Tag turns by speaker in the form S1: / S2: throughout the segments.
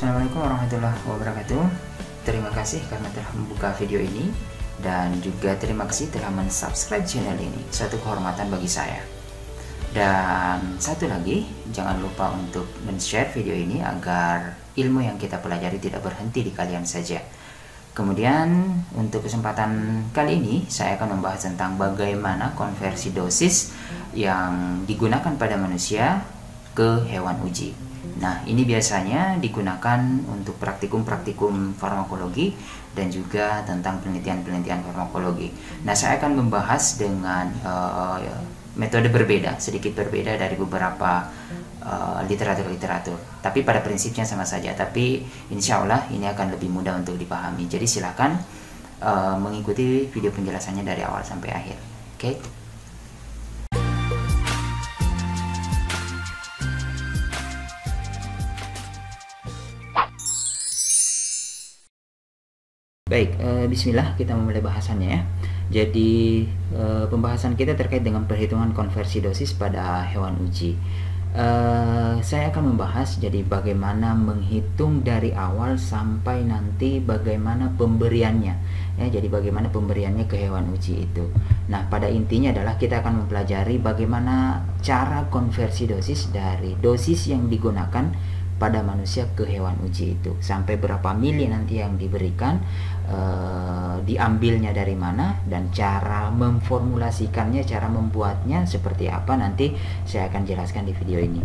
S1: Assalamualaikum warahmatullahi wabarakatuh. Terima kasih karena telah membuka video ini, dan juga terima kasih telah mensubscribe channel ini. Suatu kehormatan bagi saya. Dan satu lagi, jangan lupa untuk men-share video ini agar ilmu yang kita pelajari tidak berhenti di kalian saja. Kemudian untuk kesempatan kali ini saya akan membahas tentang bagaimana konversi dosis yang digunakan pada manusia ke hewan uji. Nah, ini biasanya digunakan untuk praktikum-praktikum farmakologi dan juga tentang penelitian-penelitian farmakologi. Nah, saya akan membahas dengan metode berbeda, sedikit berbeda dari beberapa literatur-literatur. Tapi pada prinsipnya sama saja. Tapi insya Allah ini akan lebih mudah untuk dipahami. Jadi silakan mengikuti video penjelasannya dari awal sampai akhir. Oke? Baik, bismillah, kita memulai bahasannya ya. Jadi pembahasan kita terkait dengan perhitungan konversi dosis pada hewan uji. Saya akan membahas jadi bagaimana menghitung dari awal sampai nanti bagaimana pemberiannya ya. Jadi bagaimana pemberiannya ke hewan uji itu. Nah, pada intinya adalah kita akan mempelajari bagaimana cara konversi dosis dari dosis yang digunakan pada manusia ke hewan uji itu, sampai berapa mili nanti yang diberikan, diambilnya dari mana, dan cara memformulasikannya, cara membuatnya seperti apa nanti saya akan jelaskan di video ini.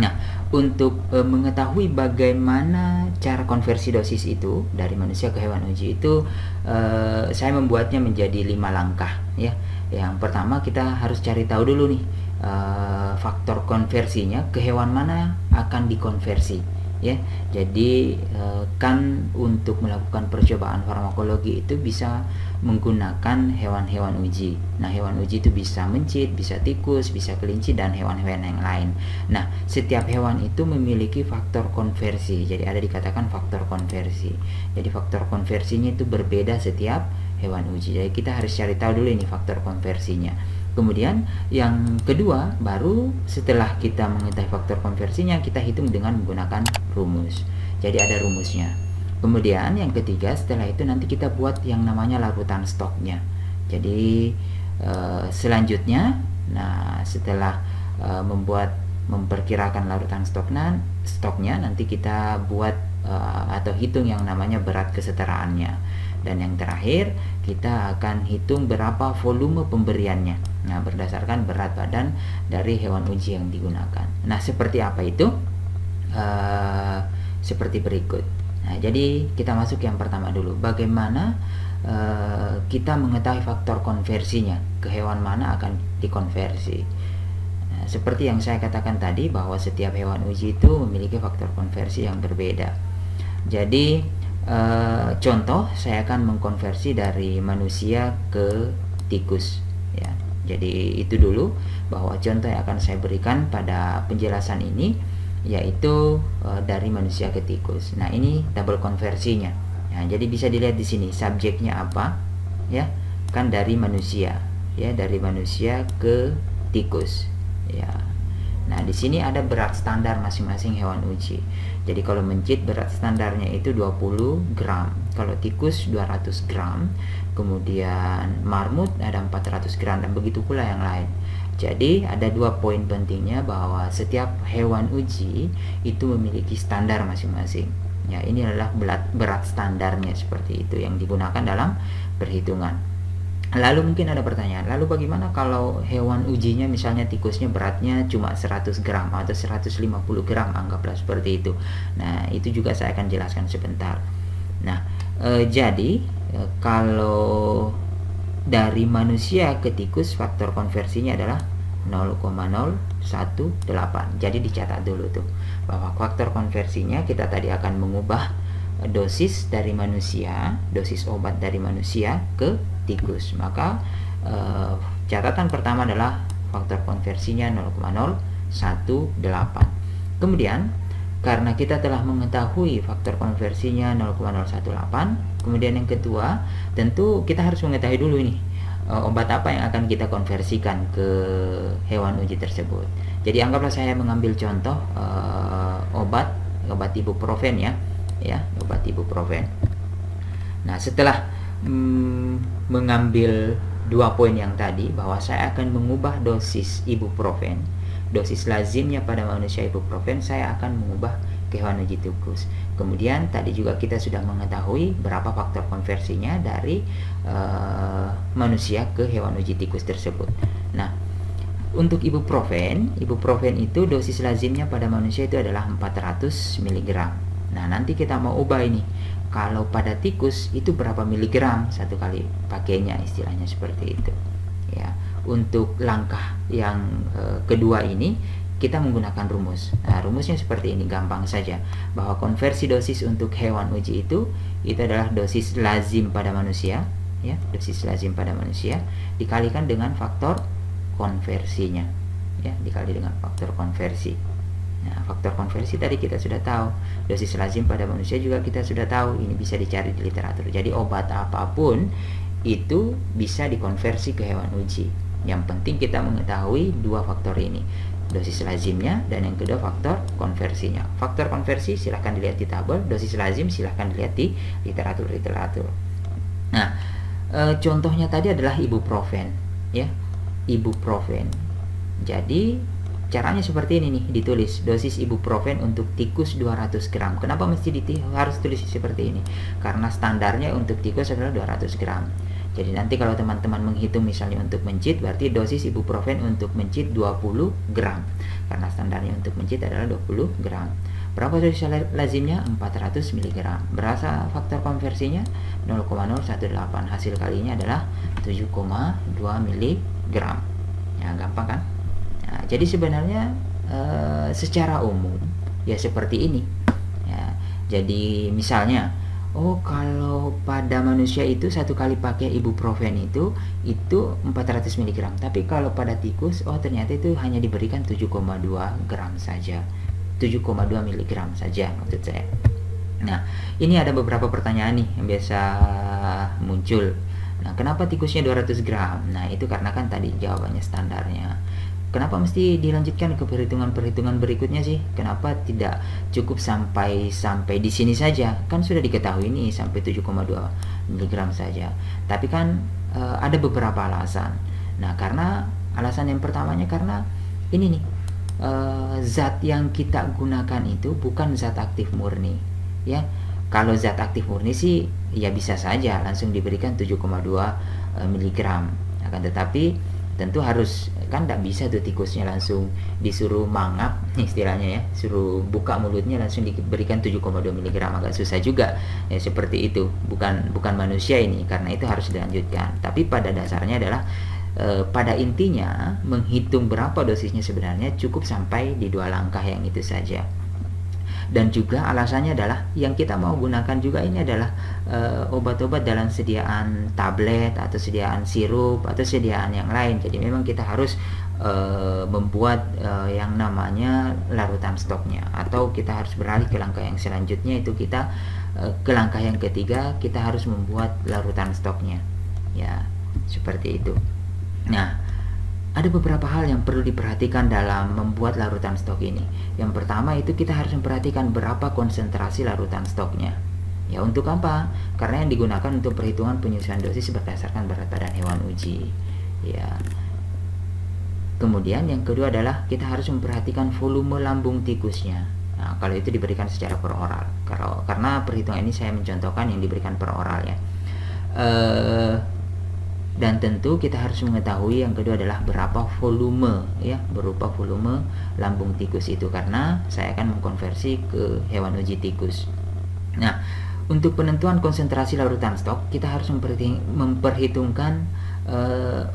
S1: Nah, untuk mengetahui bagaimana cara konversi dosis itu dari manusia ke hewan uji itu, saya membuatnya menjadi 5 langkah ya. Yang pertama, kita harus cari tahu dulu nih faktor konversinya, ke hewan mana akan dikonversi ya. Jadi kan untuk melakukan percobaan farmakologi itu bisa menggunakan hewan-hewan uji. Nah, hewan uji itu bisa mencit, bisa tikus, bisa kelinci, dan hewan-hewan yang lain. Nah, setiap hewan itu memiliki faktor konversi. Jadi ada dikatakan faktor konversi. Jadi faktor konversinya itu berbeda setiap hewan uji. Jadi kita harus cari tahu dulu ini faktor konversinya. Kemudian yang kedua, baru setelah kita mengetahui faktor konversinya, kita hitung dengan menggunakan rumus. Jadi ada rumusnya. Kemudian yang ketiga, setelah itu nanti kita buat yang namanya larutan stoknya. Jadi selanjutnya, nah setelah memperkirakan larutan stoknya, nanti kita buat atau hitung yang namanya berat kesetaraannya. Dan yang terakhir, kita akan hitung berapa volume pemberiannya. Nah, berdasarkan berat badan dari hewan uji yang digunakan. Nah, seperti apa itu? Seperti berikut. Nah, jadi kita masuk yang pertama dulu. Bagaimana kita mengetahui faktor konversinya, ke hewan mana akan dikonversi. Nah, seperti yang saya katakan tadi, bahwa setiap hewan uji itu memiliki faktor konversi yang berbeda. Jadi contoh, saya akan mengkonversi dari manusia ke tikus ya. Jadi itu dulu, bahwa contoh yang akan saya berikan pada penjelasan ini yaitu dari manusia ke tikus. Nah, ini tabel konversinya. Nah, jadi bisa dilihat di sini subjeknya apa ya, kan dari manusia ya, dari manusia ke tikus ya. Nah, di sini ada berat standar masing-masing hewan uji. Jadi kalau mencit berat standarnya itu 20 gram, kalau tikus 200 gram, kemudian marmut ada 400 gram, dan begitu pula yang lain. Jadi ada 2 poin pentingnya, bahwa setiap hewan uji itu memiliki standar masing-masing. Ya, ini adalah berat standarnya seperti itu yang digunakan dalam perhitungan. Lalu mungkin ada pertanyaan, lalu bagaimana kalau hewan ujinya misalnya tikusnya beratnya cuma 100 gram atau 150 gram, anggaplah seperti itu. Nah, itu juga saya akan jelaskan sebentar. Nah, jadi kalau dari manusia ke tikus, faktor konversinya adalah 0,018. Jadi dicatat dulu tuh, bahwa faktor konversinya kita tadi akan mengubah dosis dari manusia, dosis obat dari manusia ke tikus. Maka catatan pertama adalah faktor konversinya 0,018. Kemudian karena kita telah mengetahui faktor konversinya 0,018, kemudian yang kedua, tentu kita harus mengetahui dulu ini obat apa yang akan kita konversikan ke hewan uji tersebut. Jadi anggaplah saya mengambil contoh obat obat ibuprofen ya, obat ibuprofen. Nah, setelah mengambil 2 poin yang tadi, bahwa saya akan mengubah dosis ibuprofen, dosis lazimnya pada manusia ibuprofen, saya akan mengubah ke hewan uji tikus. Kemudian tadi juga kita sudah mengetahui berapa faktor konversinya dari manusia ke hewan uji tikus tersebut. Nah, untuk ibuprofen itu dosis lazimnya pada manusia itu adalah 400 mg. Nah, nanti kita mau ubah ini. Kalau pada tikus itu berapa miligram satu kali pakainya, istilahnya seperti itu. Ya, untuk langkah yang kedua ini kita menggunakan rumus. Nah, rumusnya seperti ini, gampang saja, bahwa konversi dosis untuk hewan uji itu adalah dosis lazim pada manusia, ya, dosis lazim pada manusia dikalikan dengan faktor konversinya, ya, dikali dengan faktor konversi. Nah, faktor konversi tadi kita sudah tahu, dosis lazim pada manusia juga kita sudah tahu, ini bisa dicari di literatur. Jadi obat apapun itu bisa dikonversi ke hewan uji. Yang penting kita mengetahui dua faktor ini, dosis lazimnya, dan yang kedua faktor konversinya. Faktor konversi silahkan dilihat di tabel, dosis lazim silahkan dilihat di literatur. Nah, contohnya tadi adalah ibuprofen, ya, ibuprofen. Jadi caranya seperti ini nih, ditulis dosis ibuprofen untuk tikus 200 gram. Kenapa mesti harus tulis seperti ini? Karena standarnya untuk tikus adalah 200 gram. Jadi nanti kalau teman-teman menghitung misalnya untuk mencit, berarti dosis ibuprofen untuk mencit 20 gram. Karena standarnya untuk mencit adalah 20 gram. Berapa dosis lazimnya? 400 mg. Berapa faktor konversinya? 0,018. Hasil kalinya adalah 7,2 mg. Ya, gampang kan? Nah, jadi sebenarnya secara umum ya seperti ini. Ya, jadi misalnya, oh kalau pada manusia itu satu kali pakai ibuprofen itu 400 mg. Tapi kalau pada tikus, oh ternyata itu hanya diberikan 7,2 gram saja. 7,2 mg saja maksud saya. Nah, ini ada beberapa pertanyaan nih yang biasa muncul. Nah, kenapa tikusnya 200 gram? Nah, itu karena kan tadi jawabannya standarnya. Kenapa mesti dilanjutkan ke perhitungan berikutnya sih? Kenapa tidak cukup sampai di sini saja? Kan sudah diketahui nih sampai 7,2 mg saja. Tapi kan ada beberapa alasan. Nah, karena alasan yang pertamanya karena ini nih, zat yang kita gunakan itu bukan zat aktif murni, ya. Kalau zat aktif murni sih ya bisa saja langsung diberikan 7,2 mg. Akan tetapi tentu harus, kan tidak bisa tuh tikusnya langsung disuruh mangap istilahnya ya, suruh buka mulutnya langsung diberikan 7,2 mg, agak susah juga ya, seperti itu. Bukan manusia ini, karena itu harus dilanjutkan. Tapi pada dasarnya adalah pada intinya menghitung berapa dosisnya sebenarnya cukup sampai di 2 langkah yang itu saja. Dan juga alasannya adalah yang kita mau gunakan juga ini adalah obat-obat dalam sediaan tablet atau sediaan sirup atau sediaan yang lain. Jadi memang kita harus membuat yang namanya larutan stoknya, atau kita harus beralih ke langkah yang selanjutnya, itu kita ke langkah yang ketiga, kita harus membuat larutan stoknya, ya, seperti itu. Nah, ada beberapa hal yang perlu diperhatikan dalam membuat larutan stok ini. Yang pertama itu kita harus memperhatikan berapa konsentrasi larutan stoknya. Ya, untuk apa? Karena yang digunakan untuk perhitungan penyesuaian dosis berdasarkan berat badan hewan uji. Ya. Kemudian yang kedua adalah kita harus memperhatikan volume lambung tikusnya. Nah, kalau itu diberikan secara per oral. Karena perhitungan ini saya mencontohkan yang diberikan per oral ya. Dan tentu kita harus mengetahui yang kedua adalah berapa volume, ya, berupa volume lambung tikus itu, karena saya akan mengkonversi ke hewan uji tikus. Nah, untuk penentuan konsentrasi larutan stok kita harus memperhitungkan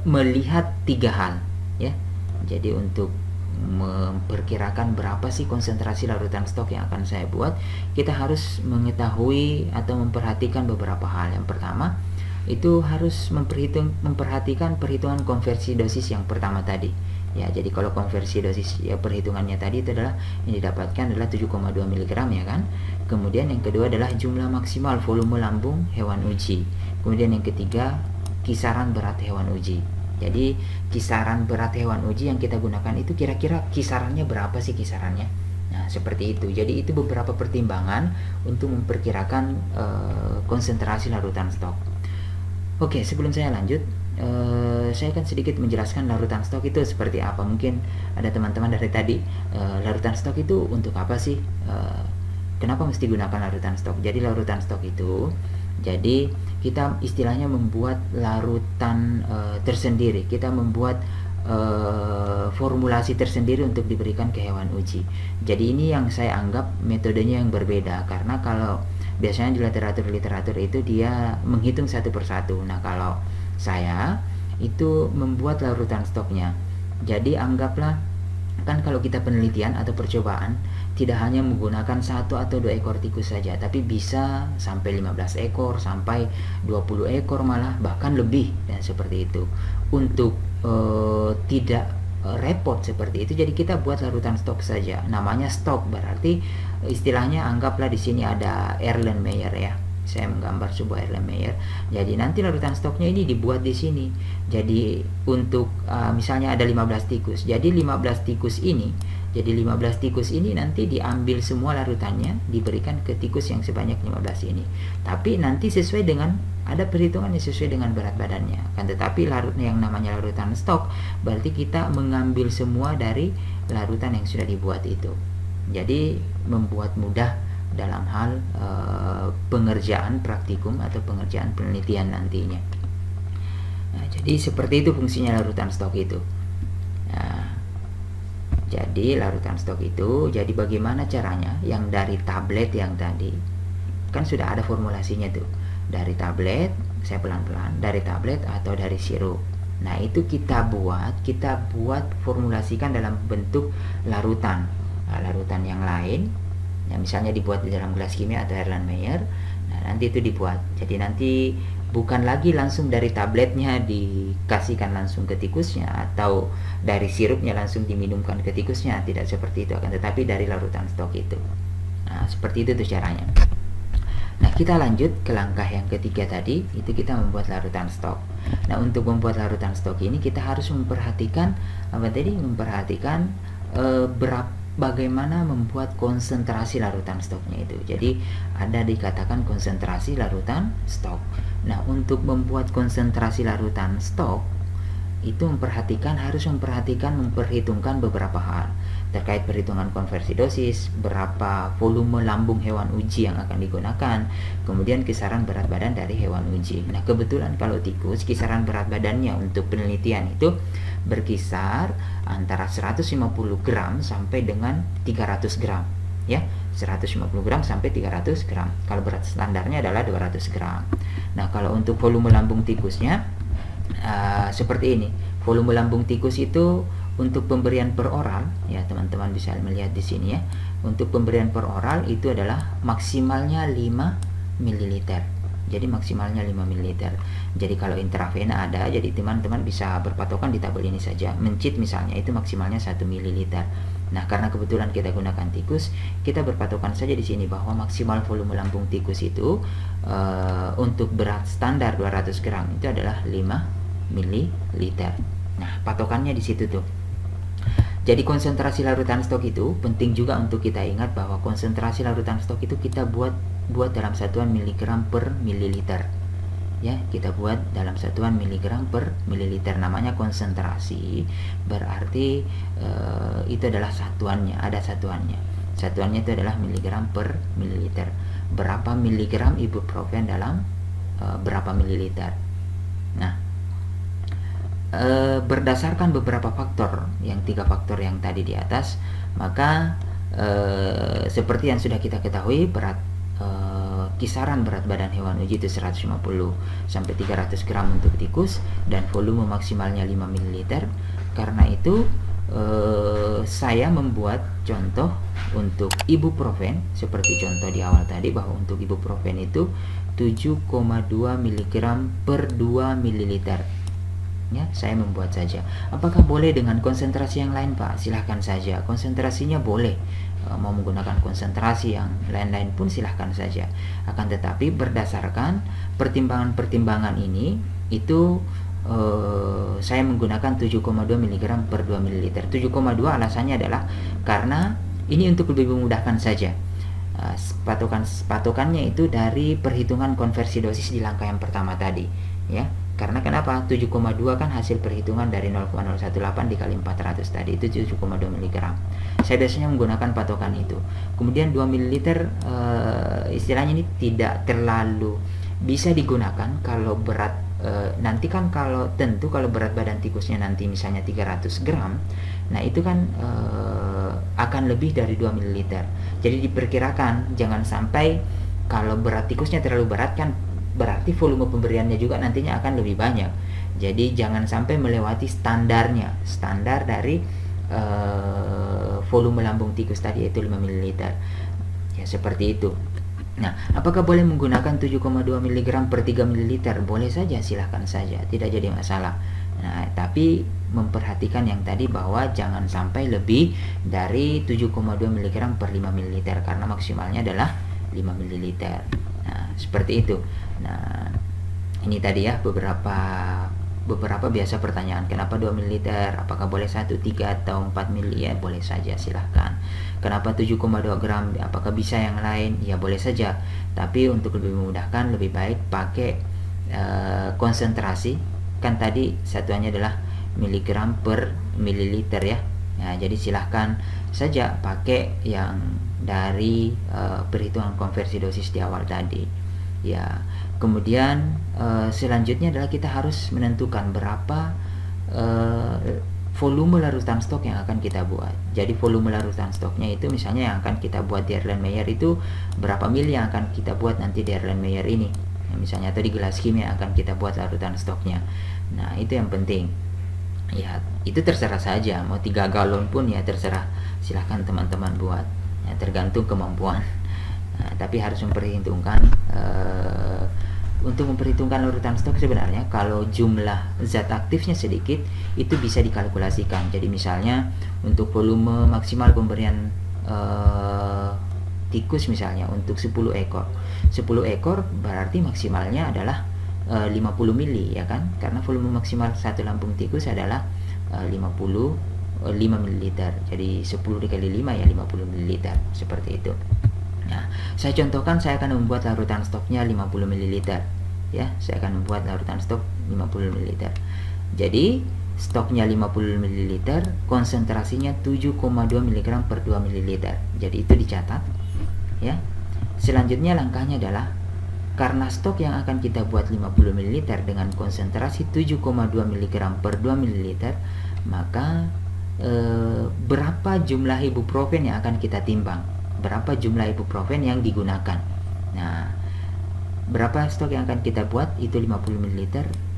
S1: melihat 3 hal, ya. Jadi untuk memperkirakan berapa sih konsentrasi larutan stok yang akan saya buat, kita harus mengetahui atau memperhatikan beberapa hal. Yang pertama itu harus memperhatikan perhitungan konversi dosis yang pertama tadi. Ya, jadi kalau konversi dosis ya perhitungannya tadi itu adalah yang didapatkan adalah 7,2 mg ya kan. Kemudian yang kedua adalah jumlah maksimal volume lambung hewan uji. Kemudian yang ketiga kisaran berat hewan uji. Jadi kisaran berat hewan uji yang kita gunakan itu kira-kira kisarannya berapa sih kisarannya? Nah, seperti itu. Jadi itu beberapa pertimbangan untuk memperkirakan konsentrasi larutan stok. Oke, sebelum saya lanjut, saya akan sedikit menjelaskan larutan stok itu seperti apa. Mungkin ada teman-teman dari tadi, larutan stok itu untuk apa sih? Kenapa mesti gunakan larutan stok? Jadi larutan stok itu, jadi kita istilahnya membuat larutan tersendiri. Kita membuat formulasi tersendiri untuk diberikan ke hewan uji. Jadi ini yang saya anggap metodenya yang berbeda, karena kalau biasanya di literatur itu dia menghitung satu persatu. Nah, kalau saya itu membuat larutan stoknya. Jadi anggaplah, kan kalau kita penelitian atau percobaan tidak hanya menggunakan 1 atau 2 ekor tikus saja, tapi bisa sampai 15 ekor, sampai 20 ekor malah, bahkan lebih, dan seperti itu. Untuk tidak repot seperti itu, jadi kita buat larutan stok saja. Namanya stok, berarti istilahnya anggaplah di sini ada Erlenmeyer ya. Saya menggambar sebuah Erlenmeyer. Jadi nanti larutan stoknya ini dibuat di sini. Jadi untuk misalnya ada 15 tikus. Jadi 15 tikus ini nanti diambil semua larutannya, diberikan ke tikus yang sebanyak 15 ini. Tapi nanti sesuai dengan, ada perhitungan yang sesuai dengan berat badannya. Kan tetapi yang namanya larutan stok berarti kita mengambil semua dari larutan yang sudah dibuat itu. Jadi membuat mudah dalam hal pengerjaan praktikum atau pengerjaan penelitian nantinya. Nah, jadi seperti itu fungsinya larutan stok itu. Nah, jadi larutan stok itu, jadi bagaimana caranya? Yang dari tablet yang tadi kan sudah ada formulasinya tuh. Dari tablet, saya pelan-pelan, dari tablet atau dari sirup. Nah, itu kita buat formulasikan dalam bentuk larutan. Nah, larutan yang lain, ya misalnya dibuat di dalam gelas kimia atau Erlenmeyer. Nah, nanti itu dibuat. Jadi nanti bukan lagi langsung dari tabletnya dikasihkan langsung ke tikusnya, atau dari sirupnya langsung diminumkan ke tikusnya, tidak seperti itu, akan tetapi dari larutan stok itu. Nah, seperti itu tuh caranya. Nah, kita lanjut ke langkah yang ketiga tadi, itu kita membuat larutan stok. Nah, untuk membuat larutan stok ini kita harus memperhatikan apa tadi? Memperhatikan bagaimana membuat konsentrasi larutan stoknya itu. Jadi ada dikatakan konsentrasi larutan stok. Nah, untuk membuat konsentrasi larutan stok itu harus memperhitungkan beberapa hal terkait perhitungan konversi dosis, berapa volume lambung hewan uji yang akan digunakan, kemudian kisaran berat badan dari hewan uji. Nah, kebetulan kalau tikus kisaran berat badannya untuk penelitian itu berkisar antara 150 gram sampai dengan 300 gram ya, 150 gram sampai 300 gram. Kalau berat standarnya adalah 200 gram. Nah, kalau untuk volume lambung tikusnya seperti ini. Volume lambung tikus itu untuk pemberian per oral ya, teman-teman bisa melihat di sini ya. Untuk pemberian per oral itu adalah maksimalnya 5 ml. Jadi maksimalnya 5 ml. Jadi kalau intravena ada, jadi teman-teman bisa berpatokan di tabel ini saja. Mencit misalnya itu maksimalnya 1 ml. Nah, karena kebetulan kita gunakan tikus, kita berpatokan saja di sini bahwa maksimal volume lambung tikus itu untuk berat standar 200 gram itu adalah 5 ml. Nah, patokannya di situ tuh. Jadi konsentrasi larutan stok itu penting juga untuk kita ingat bahwa konsentrasi larutan stok itu kita buat dalam satuan miligram per mililiter. Ya, kita buat dalam satuan miligram per mililiter, namanya konsentrasi. Berarti itu adalah satuannya, ada satuannya. Satuannya itu adalah miligram per mililiter. Berapa miligram ibuprofen dalam berapa mililiter. Nah, berdasarkan beberapa faktor, yang 3 faktor yang tadi di atas, maka seperti yang sudah kita ketahui, kisaran berat badan hewan uji itu 150 sampai 300 gram untuk tikus dan volume maksimalnya 5 ml. Karena itu saya membuat contoh untuk ibuprofen seperti contoh di awal tadi, bahwa untuk ibuprofen itu 7,2 mg per 2 ml. Ya, saya membuat saja. Apakah boleh dengan konsentrasi yang lain, Pak? Silahkan saja. Konsentrasinya boleh. Mau menggunakan konsentrasi yang lain-lain pun silahkan saja. Akan tetapi berdasarkan pertimbangan-pertimbangan ini, itu saya menggunakan 7,2 mg per 2 ml. 7,2 alasannya adalah karena Ini untuk lebih memudahkan saja. Patokannya itu dari perhitungan konversi dosis di langkah yang pertama tadi, ya. Karena kenapa? 7,2 kan hasil perhitungan dari 0,018 dikali 400 tadi, itu 7,2 mg. Saya biasanya menggunakan patokan itu. Kemudian 2 ml istilahnya ini tidak terlalu bisa digunakan kalau berat nanti kan kalau berat badan tikusnya nanti misalnya 300 gram, nah itu kan akan lebih dari 2 ml. Jadi diperkirakan jangan sampai kalau berat tikusnya terlalu berat kan berarti volume pemberiannya juga nantinya akan lebih banyak. Jadi jangan sampai melewati standar dari volume lambung tikus tadi, yaitu 5 ml. Ya seperti itu. Nah, apakah boleh menggunakan 7,2 mg per 3 ml? Boleh saja, silahkan saja, tidak jadi masalah. Nah, tapi memperhatikan yang tadi bahwa jangan sampai lebih dari 7,2 mg per 5 ml karena maksimalnya adalah 5 ml. Nah, seperti itu. Nah, ini tadi ya beberapa biasa pertanyaan, kenapa 2 ml, apakah boleh 1, 3, atau 4 ml? Ya boleh saja, silahkan. Kenapa 7,2 gram, apakah bisa yang lain? Ya boleh saja, tapi untuk lebih memudahkan lebih baik pakai konsentrasi, kan tadi satuannya adalah miligram per mililiter ya. Nah, jadi silahkan saja pakai yang dari perhitungan konversi dosis di awal tadi ya. Kemudian selanjutnya adalah kita harus menentukan berapa volume larutan stok yang akan kita buat. Jadi volume larutan stoknya itu misalnya yang akan kita buat di Erlenmeyer itu berapa mili yang akan kita buat nanti di Erlenmeyer ini, nah, misalnya, atau di gelas kimia akan kita buat larutan stoknya. Nah itu yang penting ya, itu terserah saja, mau 3 galon pun ya terserah, silahkan teman-teman buat ya, tergantung kemampuan. Nah, tapi harus memperhitungkan untuk memperhitungkan larutan stok sebenarnya kalau jumlah zat aktifnya sedikit itu bisa dikalkulasikan. Jadi misalnya untuk volume maksimal pemberian tikus misalnya untuk 10 ekor berarti maksimalnya adalah 50 mili ya kan, karena volume maksimal satu lambung tikus adalah 5 ml. Jadi 10 dikali 5 ya 50 ml seperti itu. Nah, saya contohkan, saya akan membuat larutan stoknya 50 ml ya. Saya akan membuat larutan stok 50 ml. Jadi stoknya 50 ml, konsentrasinya 7,2 mg per 2 ml. Jadi itu dicatat ya. Selanjutnya langkahnya adalah karena stok yang akan kita buat 50 ml dengan konsentrasi 7,2 mg per 2 ml, maka berapa jumlah ibuprofen yang akan kita timbang, berapa jumlah ibuprofen yang digunakan. Nah, berapa stok yang akan kita buat itu 50 ml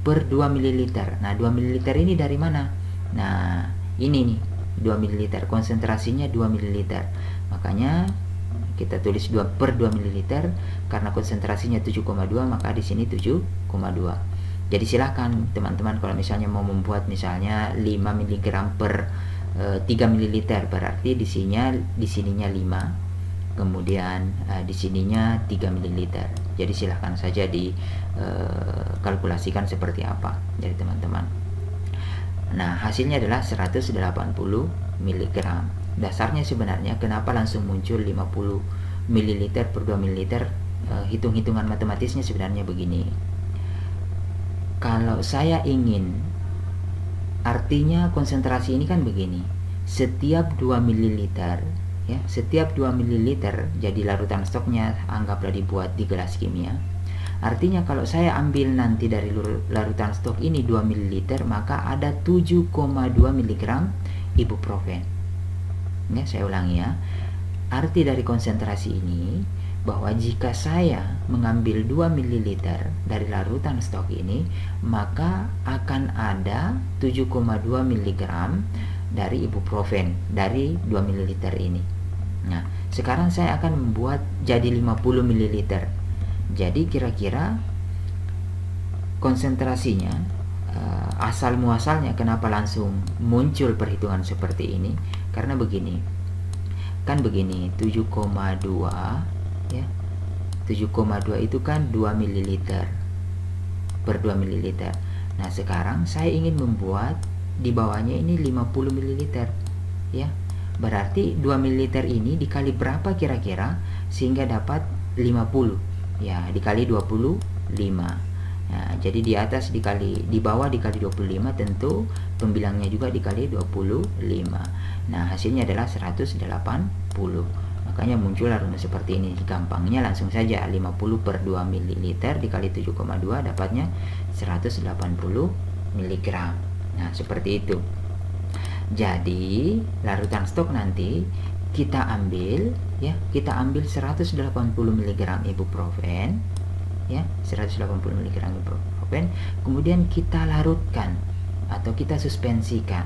S1: per 2 ml. Nah, 2 ml ini dari mana? Nah, ini nih 2 ml, konsentrasinya 2 ml. Makanya kita tulis 2 per 2 ml karena konsentrasinya 7,2, maka di sini 7,2. Jadi silahkan teman-teman kalau misalnya mau membuat misalnya 5 mg per 3 ml, berarti di sininya 5, kemudian di sininya 3 ml. Jadi silahkan saja dikalkulasikan seperti apa dari teman-teman. Nah, hasilnya adalah 180 mg. Dasarnya sebenarnya kenapa langsung muncul 50 ml per 2 ml, hitung-hitungan matematisnya sebenarnya begini. Kalau saya ingin, artinya konsentrasi ini kan begini, setiap 2 ml ya, setiap 2 ml jadi larutan stoknya anggaplah dibuat di gelas kimia. Artinya kalau saya ambil nanti dari larutan stok ini 2 ml, maka ada 7,2 mg ibuprofen. Ya, saya ulangi ya. Arti dari konsentrasi ini bahwa jika saya mengambil 2 ml dari larutan stok ini, maka akan ada 7,2 mg dari ibuprofen dari 2 ml ini. Nah, sekarang saya akan membuat jadi 50 ml. Jadi kira-kira konsentrasinya asal muasalnya kenapa langsung muncul perhitungan seperti ini? Karena begini. Kan begini, 7,2 ya. 7,2 itu kan 2 ml per 2 ml. Nah, sekarang saya ingin membuat di bawahnya ini 50 ml ya. Berarti 2 ml ini dikali berapa kira-kira sehingga dapat 50? Ya, dikali 25. Nah, jadi di atas dikali, di bawah dikali 25, tentu pembilangnya juga dikali 25. Nah, hasilnya adalah 180. Makanya muncullah rumus seperti ini. Gampangnya langsung saja 50 per 2 ml dikali 7,2 dapatnya 180 mg. Nah, seperti itu. Jadi, larutan stok nanti kita ambil ya, kita ambil 180 mg ibuprofen ya, 180 mg ibuprofen, kemudian kita larutkan atau kita suspensikan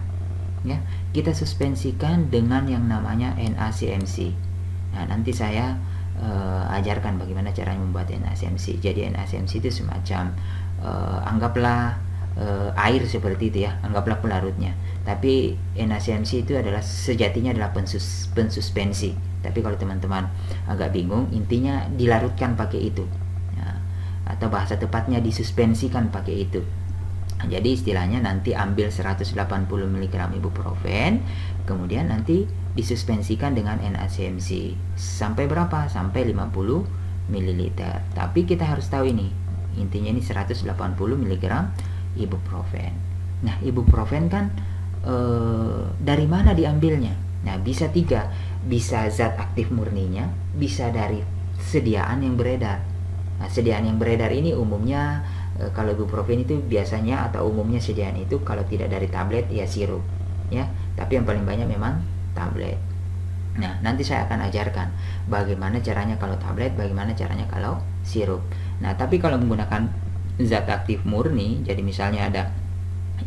S1: ya. Kita suspensikan dengan yang namanya NaCMC. Nah, nanti saya ajarkan bagaimana cara membuat NaCMC. Jadi NaCMC itu semacam anggaplah air seperti itu ya, anggaplah pelarutnya. Tapi NaCMC itu adalah sejatinya adalah pensuspensi. Tapi kalau teman-teman agak bingung, intinya dilarutkan pakai itu. Nah, atau bahasa tepatnya disuspensikan pakai itu. Jadi istilahnya nanti ambil 180 mg ibuprofen, kemudian nanti disuspensikan dengan NaCMC. Sampai berapa? Sampai 50 ml. Tapi kita harus tahu ini, intinya ini 180 mg ibuprofen. Nah, ibuprofen kan dari mana diambilnya? Nah, bisa tiga, bisa zat aktif murninya, bisa dari sediaan yang beredar. Nah, sediaan yang beredar ini umumnya kalau ibuprofen itu biasanya atau umumnya sediaan itu kalau tidak dari tablet ya sirup ya, tapi yang paling banyak memang tablet. Nah, nanti saya akan ajarkan bagaimana caranya kalau tablet, bagaimana caranya kalau sirup. Nah, tapi kalau menggunakan zat aktif murni, jadi misalnya ada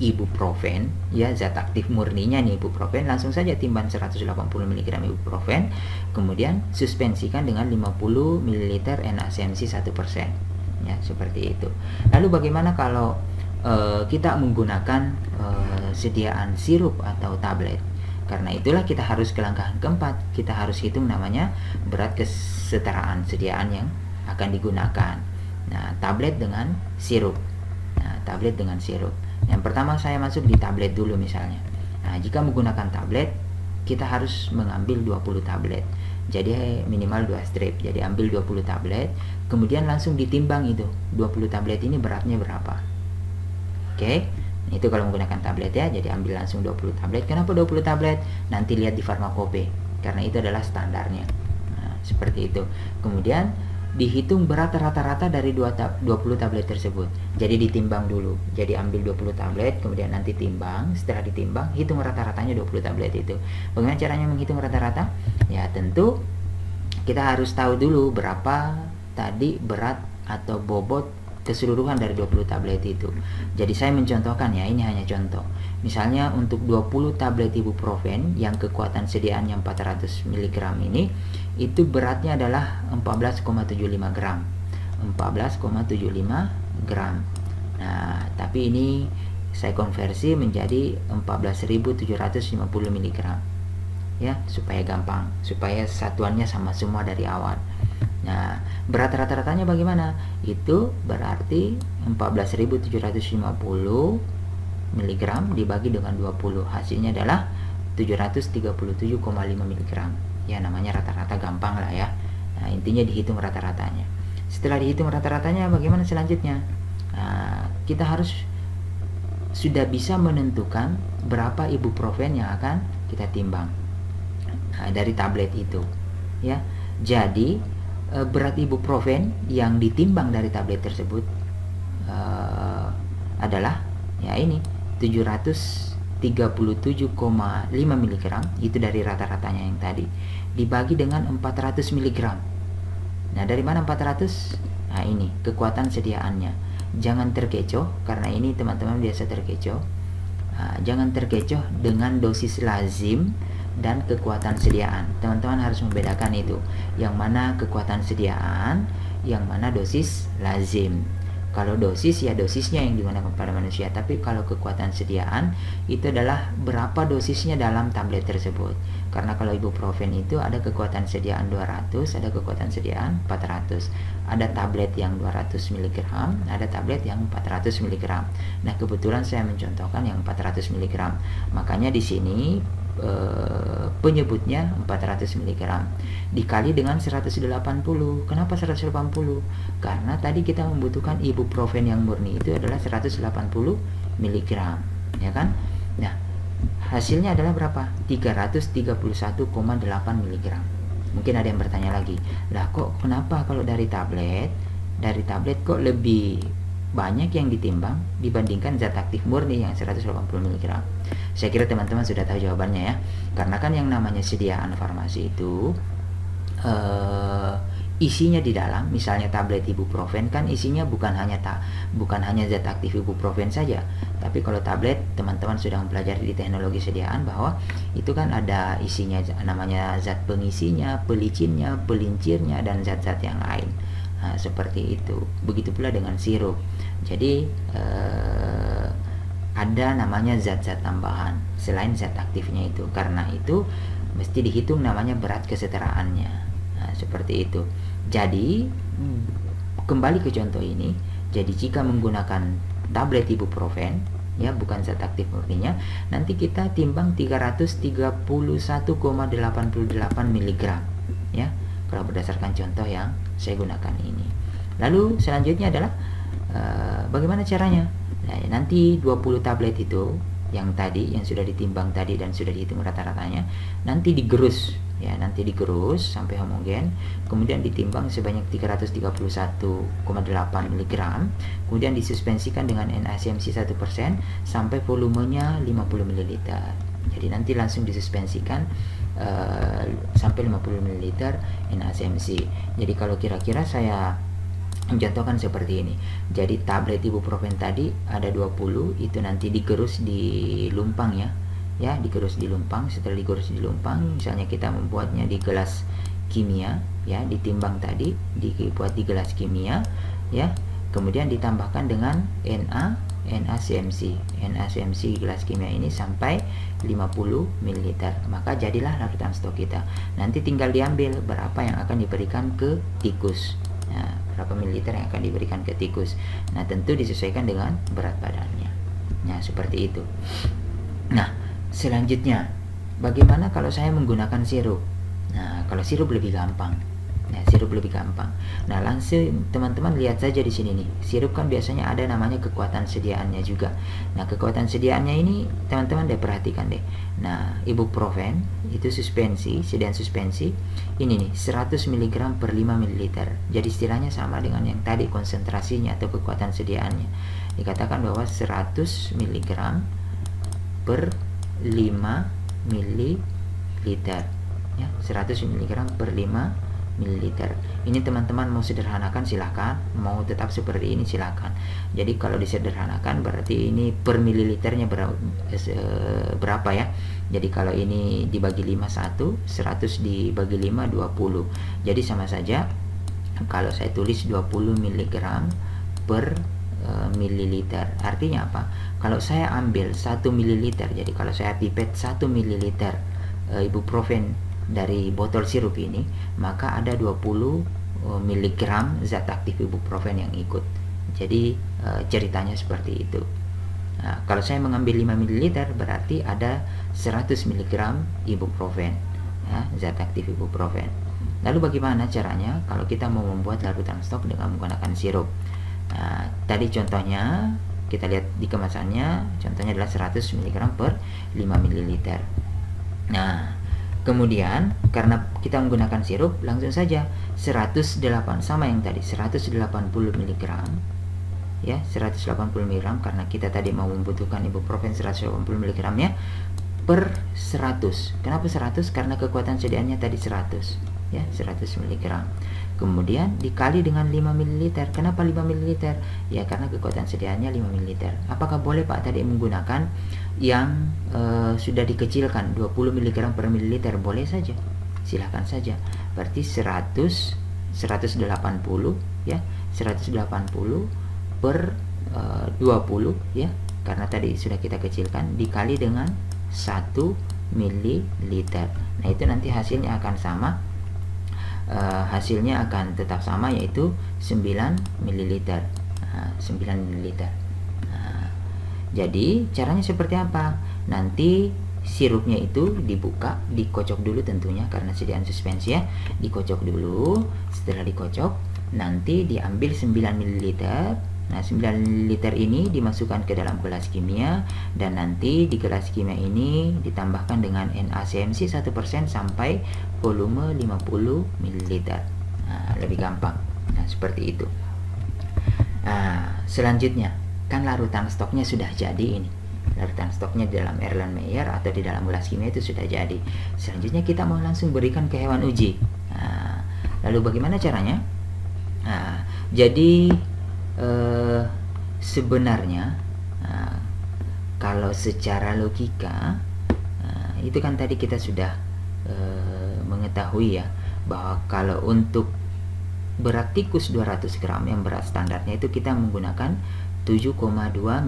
S1: ibuprofen ya, zat aktif murninya nih ibuprofen, langsung saja timbang 180 mg ibuprofen, kemudian suspensikan dengan 50 ml NaCMC 1%. Ya, seperti itu. Lalu bagaimana kalau kita menggunakan sediaan sirup atau tablet? Karena itulah kita harus ke langkah keempat, kita harus hitung namanya berat kesetaraan sediaan yang akan digunakan. Nah, tablet dengan sirup. Nah, tablet dengan sirup. Yang pertama saya masuk di tablet dulu misalnya. Nah, jika menggunakan tablet, kita harus mengambil 20 tablet. Jadi minimal 2 strip. Jadi ambil 20 tablet, kemudian langsung ditimbang itu. 20 tablet ini beratnya berapa? Oke. Itu kalau menggunakan tablet ya. Jadi ambil langsung 20 tablet. Kenapa 20 tablet? Nanti lihat di farmakope. Karena itu adalah standarnya. Nah, seperti itu. Kemudian dihitung berat rata-rata dari 20 tablet tersebut. Jadi ditimbang dulu. Jadi ambil 20 tablet, kemudian nanti timbang. Setelah ditimbang, hitung rata-ratanya 20 tablet itu. Bagaimana caranya menghitung rata-rata? Ya, tentu kita harus tahu dulu berapa tadi berat atau bobot keseluruhan dari 20 tablet itu. Jadi saya mencontohkan ya, ini hanya contoh. Misalnya untuk 20 tablet ibuprofen yang kekuatan sediaannya 400 mg ini, itu beratnya adalah 14,75 gram. 14,75 gram. Nah, tapi ini saya konversi menjadi 14.750 mg. Ya, supaya gampang, supaya satuannya sama semua dari awal. Nah, berat rata-ratanya bagaimana? Itu berarti 14.750 mg dibagi dengan 20. Hasilnya adalah 737,5 mg. Ya, namanya rata-rata, gampang lah ya. Nah, intinya dihitung rata-ratanya. Setelah dihitung rata-ratanya, bagaimana selanjutnya? Nah, kita harus sudah bisa menentukan berapa ibuprofen yang akan kita timbang dari tablet itu ya. Jadi berat ibuprofen yang ditimbang dari tablet tersebut adalah ya ini 737,5 mg, itu dari rata-ratanya yang tadi, dibagi dengan 400 mg. Nah, dari mana 400? Nah, ini kekuatan sediaannya. Jangan terkecoh, karena ini teman-teman biasa terkecoh. Nah, jangan terkecoh dengan dosis lazim dan kekuatan sediaan. Teman-teman harus membedakan itu, yang mana kekuatan sediaan, yang mana dosis lazim. Kalau dosis ya dosisnya yang digunakan pada manusia, tapi kalau kekuatan sediaan itu adalah berapa dosisnya dalam tablet tersebut. Karena kalau ibuprofen itu ada kekuatan sediaan 200, ada kekuatan sediaan 400. Ada tablet yang 200 mg, ada tablet yang 400 mg. Nah, kebetulan saya mencontohkan yang 400 mg. Makanya di sini penyebutnya 400 mg dikali dengan 180. Kenapa 180? Karena tadi kita membutuhkan ibuprofen yang murni itu adalah 180 mg, ya kan? Nah, hasilnya adalah berapa? 331,8 mg. Mungkin ada yang bertanya lagi, lah kok kenapa kalau dari tablet kok lebih banyak yang ditimbang dibandingkan zat aktif murni yang 180 mg? Saya kira teman-teman sudah tahu jawabannya ya. Karena kan yang namanya sediaan farmasi itu isinya di dalam, misalnya tablet ibuprofen kan isinya bukan hanya zat aktif ibuprofen saja, tapi kalau tablet teman-teman sudah mempelajari di teknologi sediaan bahwa itu kan ada isinya namanya zat pengisinya, pelicinnya, pelincirnya, dan zat-zat yang lain. Nah, seperti itu. Begitu pula dengan sirup. Jadi ada namanya zat-zat tambahan selain zat aktifnya itu. Karena itu mesti dihitung namanya berat kesetaraannya. Nah, seperti itu. Jadi kembali ke contoh ini. Jadi jika menggunakan tablet ibuprofen, ya bukan zat aktif murninya, nanti kita timbang 331,88 mg, ya. Kalau berdasarkan contoh yang saya gunakan ini. Lalu selanjutnya adalah bagaimana caranya? Nah, nanti 20 tablet itu yang sudah ditimbang tadi dan sudah dihitung rata-ratanya, nanti digerus ya, sampai homogen, kemudian ditimbang sebanyak 331,8 mg, kemudian disuspensikan dengan NaCMC 1% sampai volumenya 50 ml. Jadi nanti langsung disuspensikan sampai 50 ml NaCMC. Jadi kalau kira-kira saya mencontohkan seperti ini. Jadi tablet ibuprofen tadi ada 20, itu nanti digerus di lumpang ya. Ya, digerus di lumpang. Setelah digerus di lumpang, misalnya kita membuatnya di gelas kimia ya, ditimbang tadi, dibuat di gelas kimia ya. Kemudian ditambahkan dengan NaCMC gelas kimia ini sampai 50 ml. Maka jadilah larutan stok kita. Nanti tinggal diambil berapa yang akan diberikan ke tikus. Nah, berapa mililiter yang akan diberikan ke tikus. Nah, tentu disesuaikan dengan berat badannya. Nah, seperti itu. Nah, selanjutnya bagaimana kalau saya menggunakan sirup? Nah, kalau sirup lebih gampang. Nah, langsung teman-teman lihat saja di sini nih. Sirup kan biasanya ada namanya kekuatan sediaannya juga. Nah, kekuatan sediaannya ini teman-teman deh perhatikan deh. Nah, ibuprofen itu sediaan suspensi. Ini nih 100 mg per 5 ml. Jadi istilahnya sama dengan yang tadi konsentrasinya atau kekuatan sediaannya. Dikatakan bahwa 100 mg per 5 ml. Ya, 100 mg per 5 ml. Ini teman-teman mau sederhanakan silahkan, mau tetap seperti ini silahkan. Jadi kalau disederhanakan berarti ini per mililiternya berapa ya. Jadi kalau ini dibagi 5 1, 100 dibagi 5 20. Jadi sama saja kalau saya tulis 20 mg per mililiter. Artinya apa? Kalau saya ambil 1 ml, jadi kalau saya pipet 1 ml ibuprofen dari botol sirup ini, maka ada 20 mg zat aktif ibuprofen yang ikut. Jadi ceritanya seperti itu. Nah, kalau saya mengambil 5 ml berarti ada 100 mg ibuprofen ya, zat aktif ibuprofen. Lalu bagaimana caranya kalau kita mau membuat larutan stok dengan menggunakan sirup? Nah, tadi contohnya kita lihat di kemasannya, contohnya adalah 100 mg per 5 ml. Nah, kemudian karena kita menggunakan sirup, langsung saja 108 sama yang tadi 180 mg ya, 180 mg karena kita tadi mau membutuhkan ibuprofen 180 mg nya per 100. Kenapa 100? Karena kekuatan sediaannya tadi 100 ya, 100 mg. Kemudian dikali dengan 5 ml. Kenapa 5 ml? Ya karena kekuatan sediaannya 5 ml. Apakah boleh Pak tadi menggunakan yang sudah dikecilkan 20 mg per mililiter? Boleh saja, silahkan saja. Berarti 180 ya, 180 per 20 ya, karena tadi sudah kita kecilkan, dikali dengan 1 ml. Nah, itu nanti hasilnya akan sama. Hasilnya akan tetap sama, yaitu 9 ml. 9 ml. Nah, jadi caranya seperti apa? Nanti sirupnya itu dibuka, dikocok dulu tentunya karena sediaan suspensi ya, dikocok dulu. Setelah dikocok, nanti diambil 9 ml. Nah, 9 liter ini dimasukkan ke dalam gelas kimia, dan nanti di gelas kimia ini ditambahkan dengan NaCMC 1% sampai volume 50 ml. Nah, lebih gampang. Nah, seperti itu. Nah, selanjutnya kan larutan stoknya sudah jadi ini. Larutan stoknya di dalam Erlenmeyer atau di dalam gelas kimia itu sudah jadi. Selanjutnya kita mau langsung berikan ke hewan uji. Nah, lalu bagaimana caranya? Nah, jadi sebenarnya kalau secara logika itu kan tadi kita sudah mengetahui ya, bahwa kalau untuk berat tikus 200 gram yang berat standarnya itu kita menggunakan 7,2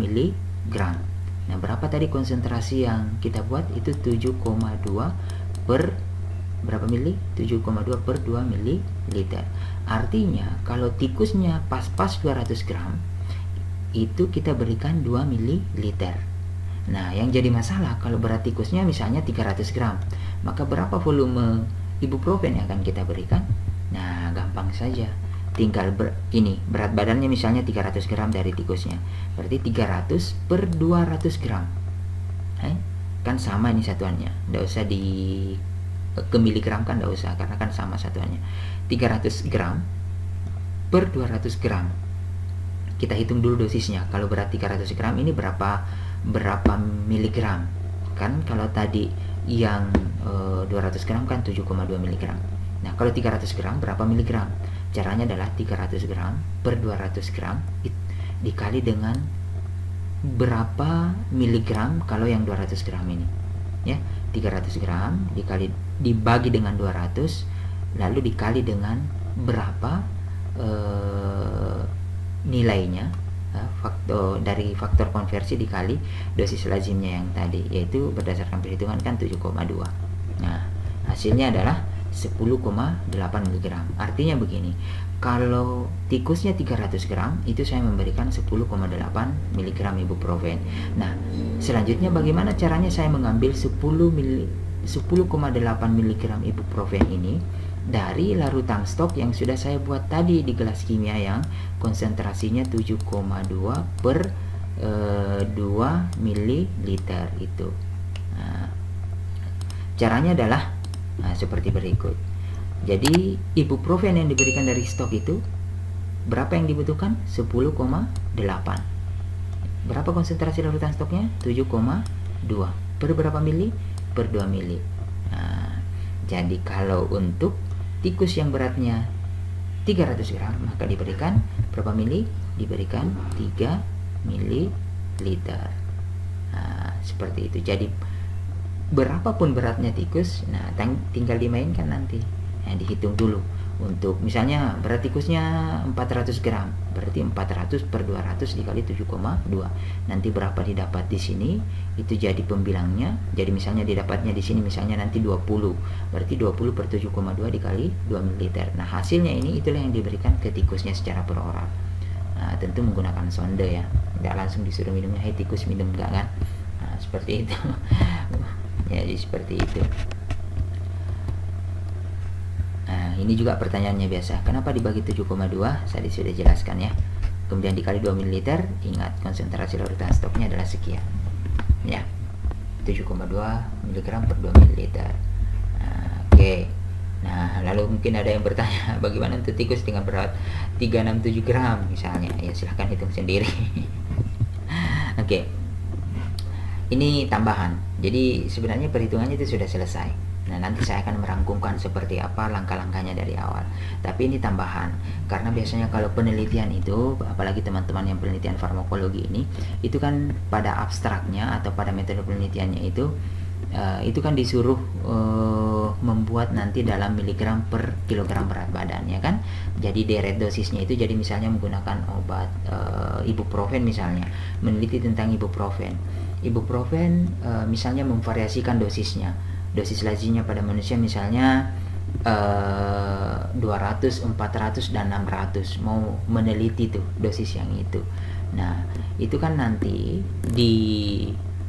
S1: mg. Nah, berapa tadi konsentrasi yang kita buat? Itu 7,2 per berapa mili? 7,2 per 2 ml. Artinya kalau tikusnya pas-pas 200 gram itu kita berikan 2 ml. Nah, yang jadi masalah kalau berat tikusnya misalnya 300 gram, maka berapa volume ibuprofen yang akan kita berikan? Nah, gampang saja, tinggal ini berat badannya misalnya 300 gram dari tikusnya, berarti 300 per 200 gram kan sama ini satuannya, nggak usah di ke miligram kan, nggak usah karena kan sama satuannya. 300 gram per 200 gram kita hitung dulu dosisnya. Kalau berat 300 gram ini berapa miligram kan? Kalau tadi yang 200 gram kan 7,2 miligram. Nah, kalau 300 gram berapa miligram? Caranya adalah 300 gram per 200 gram dikali dengan berapa miligram kalau yang 200 gram ini ya. 300 gram dibagi dengan 200, lalu dikali dengan berapa nilainya, dari faktor konversi dikali dosis lazimnya yang tadi, yaitu berdasarkan perhitungan kan 7,2. Nah, hasilnya adalah 10,8 mg. Artinya begini, kalau tikusnya 300 gram itu saya memberikan 10,8 mg ibuprofen. Nah, selanjutnya bagaimana caranya saya mengambil 10,8 mg ibuprofen ini dari larutan stok yang sudah saya buat tadi di gelas kimia yang konsentrasinya 7,2 per 2 ml itu. Nah, caranya adalah seperti berikut. Jadi ibuprofen yang diberikan dari stok itu berapa yang dibutuhkan? 10,8. Berapa konsentrasi larutan stoknya? 7,2 per berapa mili? Per 2 mili. Nah, jadi kalau untuk tikus yang beratnya 300 gram maka diberikan berapa mili? Diberikan 3 ml. Nah, seperti itu. Jadi berapapun beratnya tikus, nah tinggal dimainkan nanti. Nah, dihitung dulu. Untuk misalnya berat tikusnya 400 gram, berarti 400 per 200 dikali 7,2. Nanti berapa didapat di sini, itu jadi pembilangnya. Jadi misalnya didapatnya di sini misalnya nanti 20, berarti 20 per 7,2 dikali 2 ml. Nah, hasilnya ini itulah yang diberikan ke tikusnya secara per oral. Nah, tentu menggunakan sonde ya, nggak langsung disuruh minumnya, hai tikus minum, enggak kan. Nah, seperti itu. Jadi seperti itu. Nah, ini juga pertanyaannya biasa, kenapa dibagi 7,2? Saya sudah jelaskan ya. Kemudian dikali 2 ml, ingat konsentrasi larutan stoknya adalah sekian ya, 7,2 mg per 2 ml. Nah, oke. Nah, lalu mungkin ada yang bertanya, bagaimana untuk tikus dengan berat 367 gram misalnya? Ya silahkan hitung sendiri. Oke. Ini tambahan. Jadi sebenarnya perhitungannya itu sudah selesai. Nah, nanti saya akan merangkumkan seperti apa langkah-langkahnya dari awal. Tapi ini tambahan, karena biasanya kalau penelitian itu, apalagi teman-teman yang penelitian farmakologi ini, itu kan pada abstraknya atau pada metode penelitiannya itu kan disuruh membuat nanti dalam miligram per kilogram berat badan ya kan. Jadi deret dosisnya itu, jadi misalnya menggunakan obat ibuprofen misalnya, meneliti tentang ibuprofen misalnya memvariasikan dosisnya. Dosis lazimnya pada manusia misalnya 200, 400 dan 600, mau meneliti tuh dosis yang itu. Nah, itu kan nanti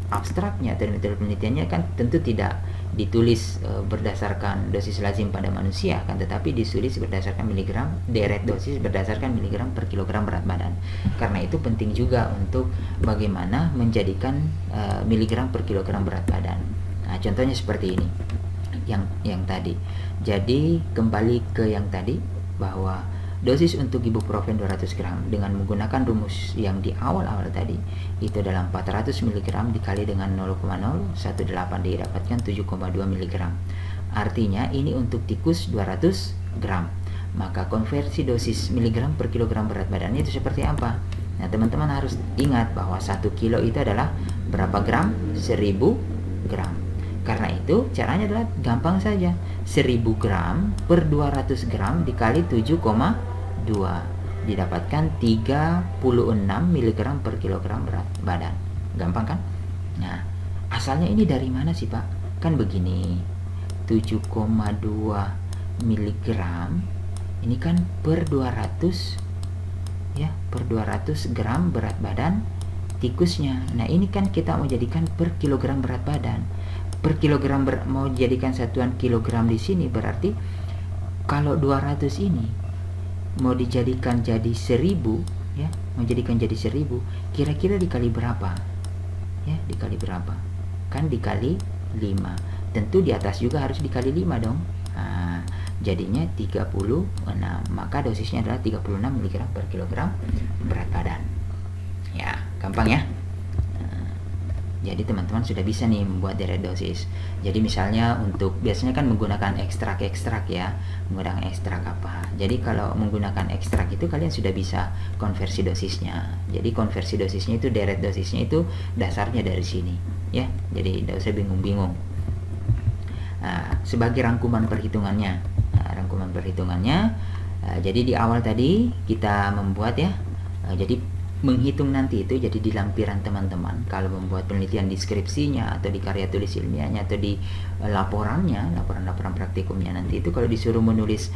S1: abstraknya atau metode penelitiannya kan tentu tidak ditulis berdasarkan dosis lazim pada manusia kan, tetapi ditulis berdasarkan miligram, direct dosis berdasarkan miligram per kilogram berat badan. Karena itu penting juga untuk bagaimana menjadikan miligram per kilogram berat badan. Nah, contohnya seperti ini yang tadi. Jadi kembali ke yang tadi, bahwa dosis untuk ibuprofen 200 gram dengan menggunakan rumus yang di awal-awal tadi itu dalam 400 mg dikali dengan 0,018 didapatkan 7,2 mg. Artinya ini untuk tikus 200 gram. Maka konversi dosis miligram per kilogram berat badannya itu seperti apa? Nah, teman-teman harus ingat bahwa 1 kilo itu adalah berapa gram? 1000 gram. Karena itu caranya adalah gampang saja, 1000 gram per 200 gram dikali 7,2 didapatkan 36 mg per kilogram berat badan. Gampang kan? Nah, asalnya ini dari mana sih Pak? Kan begini, 7,2 mg ini kan per 200 ya, per 200 gram berat badan tikusnya. Nah, ini kan kita mau jadikan per kilogram berat badan. Per kilogram mau jadikan satuan kilogram di sini, berarti kalau 200 ini mau dijadikan jadi 1000 ya, mau jadikan jadi 1000, kira-kira dikali berapa? Ya, dikali berapa? Kan dikali 5. Tentu di atas juga harus dikali 5 dong. Nah, jadinya 36. Maka dosisnya adalah 36 mg per kilogram berat badan. Ya, gampang ya. Jadi teman-teman sudah bisa nih membuat direct dosis. Jadi misalnya untuk biasanya kan menggunakan ekstrak ya, menggunakan ekstrak apa. Jadi kalau menggunakan ekstrak itu kalian sudah bisa konversi dosisnya. Jadi konversi dosisnya itu, direct dosisnya itu dasarnya dari sini ya. Jadi tidak usah bingung-bingung. Nah, sebagai rangkuman perhitungannya, jadi di awal tadi kita membuat ya. Jadi menghitung nanti itu jadi di lampiran teman-teman kalau membuat penelitian deskripsinya atau di karya tulis ilmiahnya atau di laporan praktikumnya, nanti itu kalau disuruh menulis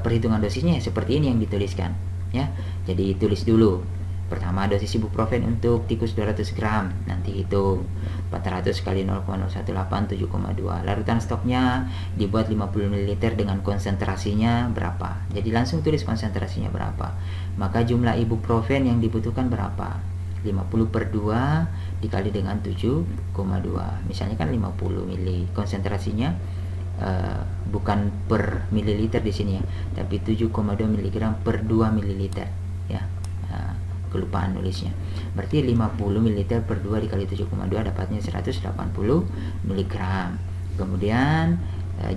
S1: perhitungan dosisnya ya seperti ini yang dituliskan ya. Jadi tulis dulu pertama dosis ibuprofen untuk tikus 200 gram, nanti hitung 400 kali 0,018 7,2. Larutan stoknya dibuat 50 ml dengan konsentrasinya berapa, jadi langsung tulis konsentrasinya berapa. Maka jumlah ibuprofen yang dibutuhkan berapa, 50 per 2 dikali dengan 7,2. Misalnya kan 50 ml, konsentrasinya bukan per mililiter di sini ya, tapi 7,2 mg per 2 ml ya. Kelupaan nulisnya. Berarti 50 ml per 2 dikali 7,2 dapatnya 180 mg. Kemudian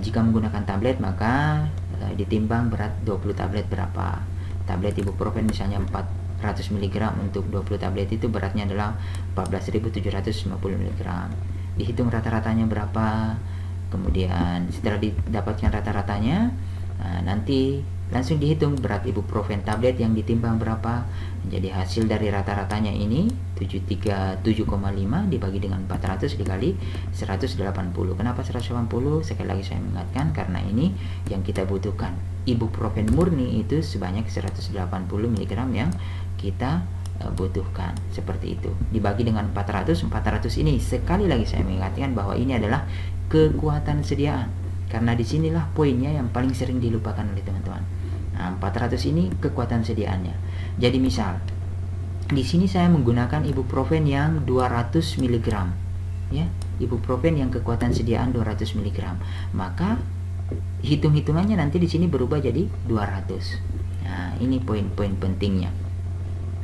S1: jika menggunakan tablet maka ditimbang berat 20 tablet berapa. Tablet ibuprofen misalnya 400 mg, untuk 20 tablet itu beratnya adalah 14.750 mg. Dihitung rata-ratanya berapa. Kemudian setelah didapatkan rata-ratanya, nanti langsung dihitung berat ibuprofen tablet yang ditimbang berapa. Jadi hasil dari rata-ratanya ini 7,5 dibagi dengan 400 dikali 180. Kenapa 180? Sekali lagi saya mengingatkan, karena ini yang kita butuhkan. Ibuprofen murni itu sebanyak 180 mg yang kita butuhkan, seperti itu. Dibagi dengan 400 ini sekali lagi saya mengingatkan bahwa ini adalah kekuatan sediaan. Karena disinilah poinnya yang paling sering dilupakan oleh teman-teman. Nah, 400 ini kekuatan sediaannya. Jadi misal di sini saya menggunakan ibuprofen yang 200 mg ya, ibuprofen yang kekuatan sediaan 200 mg. Maka hitung-hitungannya nanti di sini berubah jadi 200. Nah, ini poin-poin pentingnya.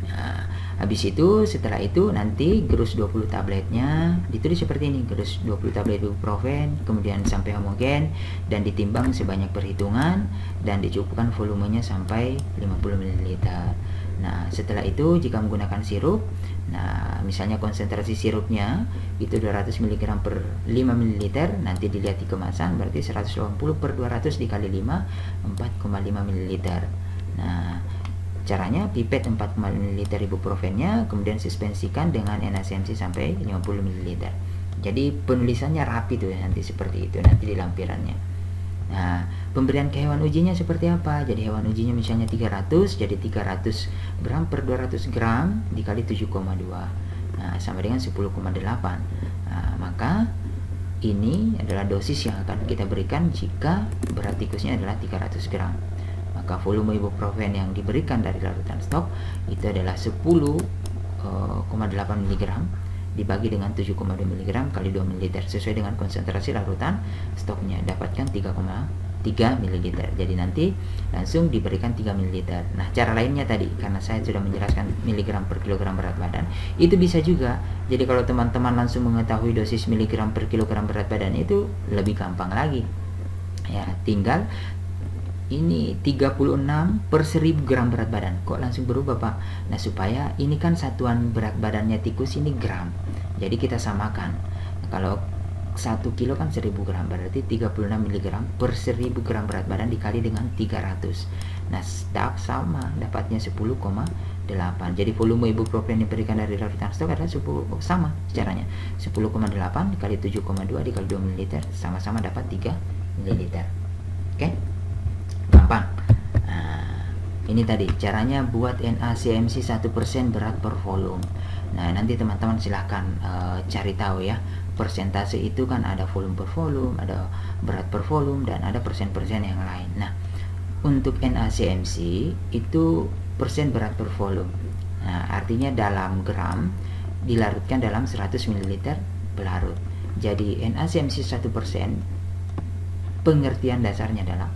S1: Nah, habis itu setelah itu nanti gerus 20 tabletnya ditulis seperti ini, gerus 20 tablet ibuprofen, kemudian sampai homogen dan ditimbang sebanyak perhitungan dan dicukupkan volumenya sampai 50 ml. Nah, setelah itu jika menggunakan sirup, nah misalnya konsentrasi sirupnya itu 200 mg per 5 ml, nanti dilihat di kemasan, berarti 180 per 200 dikali 5, 4,5 ml. Nah, caranya pipet 4 ml ibuprofennya, kemudian suspensikan dengan NaCMC sampai 50 ml. Jadi penulisannya rapi tuh ya, nanti seperti itu nanti di lampirannya. Nah, pemberian ke hewan ujinya seperti apa? Jadi hewan ujinya misalnya 300, jadi 300 gram per 200 gram dikali 7,2. sama dengan 10,8. Maka ini adalah dosis yang akan kita berikan jika berat tikusnya adalah 300 gram. Maka volume ibuprofen yang diberikan dari larutan stok itu adalah 10,8 mg dibagi dengan 7,2 mg kali 2 ml sesuai dengan konsentrasi larutan stoknya, dapatkan 3,3 ml. Jadi nanti langsung diberikan 3 ml. Nah, cara lainnya tadi karena saya sudah menjelaskan miligram per kilogram berat badan, itu bisa juga. Jadi kalau teman-teman langsung mengetahui dosis miligram per kilogram berat badan itu lebih gampang lagi. Ya, tinggal ini 36 per 1000 gram berat badan. Kok langsung berubah, Pak? Nah, supaya ini kan satuan berat badannya tikus ini gram. Jadi kita samakan. Nah, kalau 1 kilo kan 1000 gram, berarti 36 mg per 1000 gram berat badan dikali dengan 300. Nah, sama, dapatnya 10,8. Jadi volume ibuprofen yang diberikan dari larutan stok adalah sama caranya. 10,8 dikali 7,2 dikali 2 ml sama-sama dapat 3 ml. Oke? Gampang. Ini tadi caranya buat NaCMC 1% berat per volume. Nah, nanti teman-teman silahkan cari tahu ya. Persentase itu kan ada volume per volume, ada berat per volume, dan ada persen-persen yang lain. Nah, untuk NaCMC itu persen berat per volume. Nah, artinya dalam gram dilarutkan dalam 100 ml pelarut. Jadi NaCMC 1% pengertian dasarnya adalah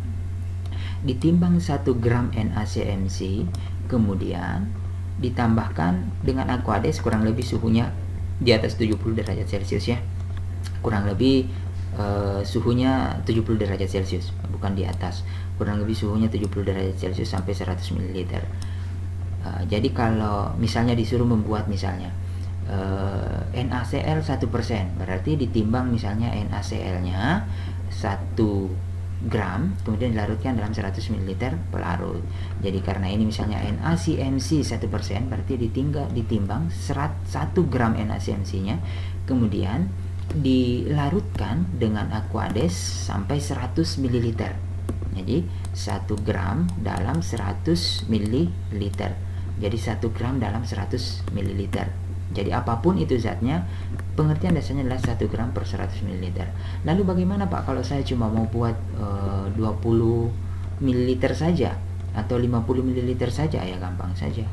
S1: ditimbang 1 gram NaCMC, kemudian ditambahkan dengan Aquades, kurang lebih suhunya di atas 70 derajat Celcius ya, kurang lebih suhunya 70 derajat Celcius, bukan di atas, kurang lebih suhunya 70 derajat Celcius sampai 100 ml. Jadi kalau misalnya disuruh membuat misalnya NaCl 1%, berarti ditimbang misalnya NaCl nya 1 gram, kemudian dilarutkan dalam 100 ml pelarut. Jadi karena ini misalnya NaCMC 1%, berarti ditimbang 1 gram NaCMC nya, kemudian dilarutkan dengan Aquades sampai 100 ml. Jadi 1 gram dalam 100 ml. Jadi 1 gram dalam 100 ml. Jadi apapun itu zatnya, pengertian dasarnya adalah 1 gram per 100 ml. Lalu bagaimana, Pak, kalau saya cuma mau buat 20 ml saja atau 50 ml saja? Ya gampang saja.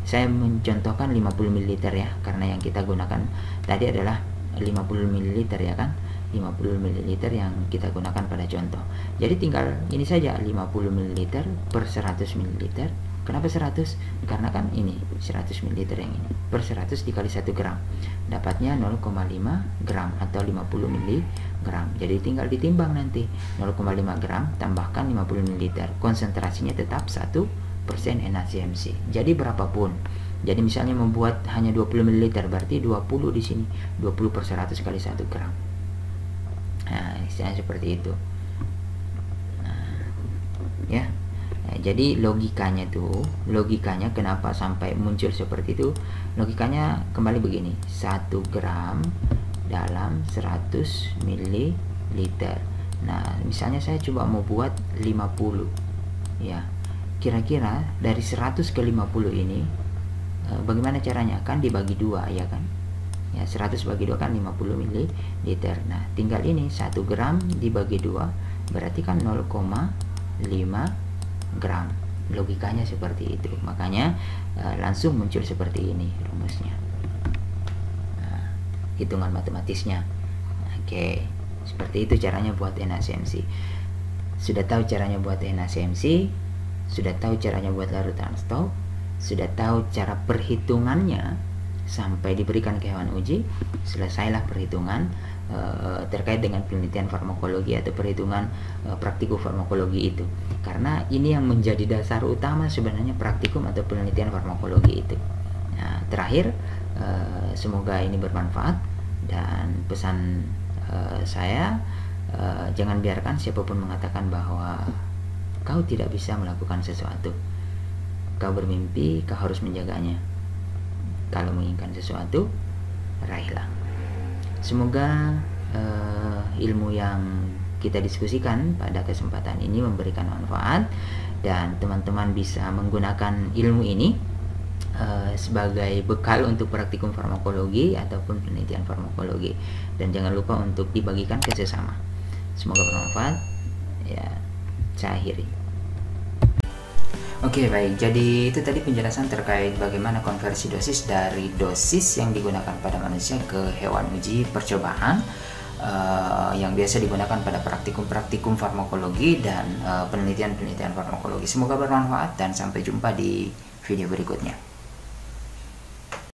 S1: Saya mencontohkan 50 ml ya, karena yang kita gunakan tadi adalah 50 ml ya kan. 50 ml yang kita gunakan pada contoh. Jadi tinggal ini saja, 50 ml per 100 ml. Kenapa 100? Karena kan ini 100 ml yang ini per 100 dikali 1 gram, dapatnya 0,5 gram atau 50 mg. Jadi tinggal ditimbang nanti 0,5 gram tambahkan 50 ml, konsentrasinya tetap 1% NaCMC. Jadi berapapun. Jadi misalnya membuat hanya 20 ml, berarti 20 di sini, 20 per 100 kali 1 gram. Nah, istilahnya seperti itu. Nah, ya. Nah, jadi logikanya kenapa sampai muncul seperti itu? Logikanya kembali begini, 1 gram dalam 100 ml. Nah, misalnya saya coba mau buat 50 ya. Kira-kira dari 100 ke 50 ini bagaimana caranya? Kan dibagi 2 ya kan? Ya, 100 bagi 2 kan 50 ml. Nah, tinggal ini 1 gram dibagi 2 berarti kan 0,5 gram. Logikanya seperti itu. Makanya langsung muncul seperti ini rumusnya. Nah, hitungan matematisnya. Oke, seperti itu caranya buat NaCMC. Sudah tahu caranya buat NaCMC, sudah tahu caranya buat larutan stok, sudah tahu cara perhitungannya sampai diberikan ke hewan uji. Selesailah perhitungan terkait dengan penelitian farmakologi atau perhitungan praktikum farmakologi itu, karena ini yang menjadi dasar utama sebenarnya praktikum atau penelitian farmakologi itu. Nah, terakhir semoga ini bermanfaat, dan pesan saya, jangan biarkan siapapun mengatakan bahwa kau tidak bisa melakukan sesuatu. Kau bermimpi, kau harus menjaganya. Kalau menginginkan sesuatu, raihlah. Semoga ilmu yang kita diskusikan pada kesempatan ini memberikan manfaat, dan teman-teman bisa menggunakan ilmu ini sebagai bekal untuk praktikum farmakologi ataupun penelitian farmakologi, dan jangan lupa untuk dibagikan ke sesama. Semoga bermanfaat. Ya, saya akhiri. Oke, baik. Jadi itu tadi penjelasan terkait bagaimana konversi dosis dari dosis yang digunakan pada manusia ke hewan uji percobaan yang biasa digunakan pada praktikum-praktikum farmakologi dan penelitian-penelitian farmakologi. Semoga bermanfaat dan sampai jumpa di video berikutnya.